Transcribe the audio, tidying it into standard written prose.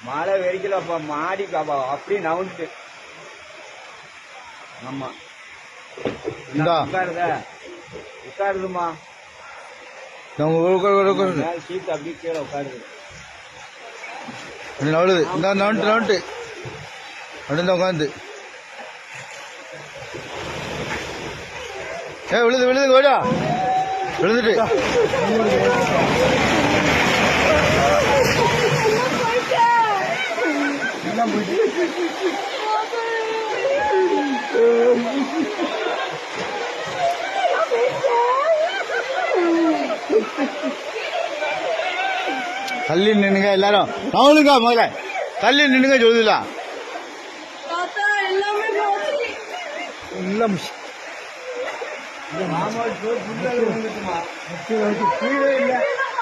மழை வெடிக்கலப்பா மாடி பாப்பா அப்படியே நவுண்டு. ஆமா உட்காருத உட்காருதுமா சீட்டு அப்படியே கீழே உட்காருது. நவளுது இந்த நவுண்டு நவுண்டு அப்படின்னு உட்காந்து விழுது விழுது கோடா விழுந்துட்டு தள்ளி நின்னுங்க எல்லாரும். நவலுங்க முதல்ல தள்ளி நின்னுங்க சொல்லுதா கீழே இல்லை.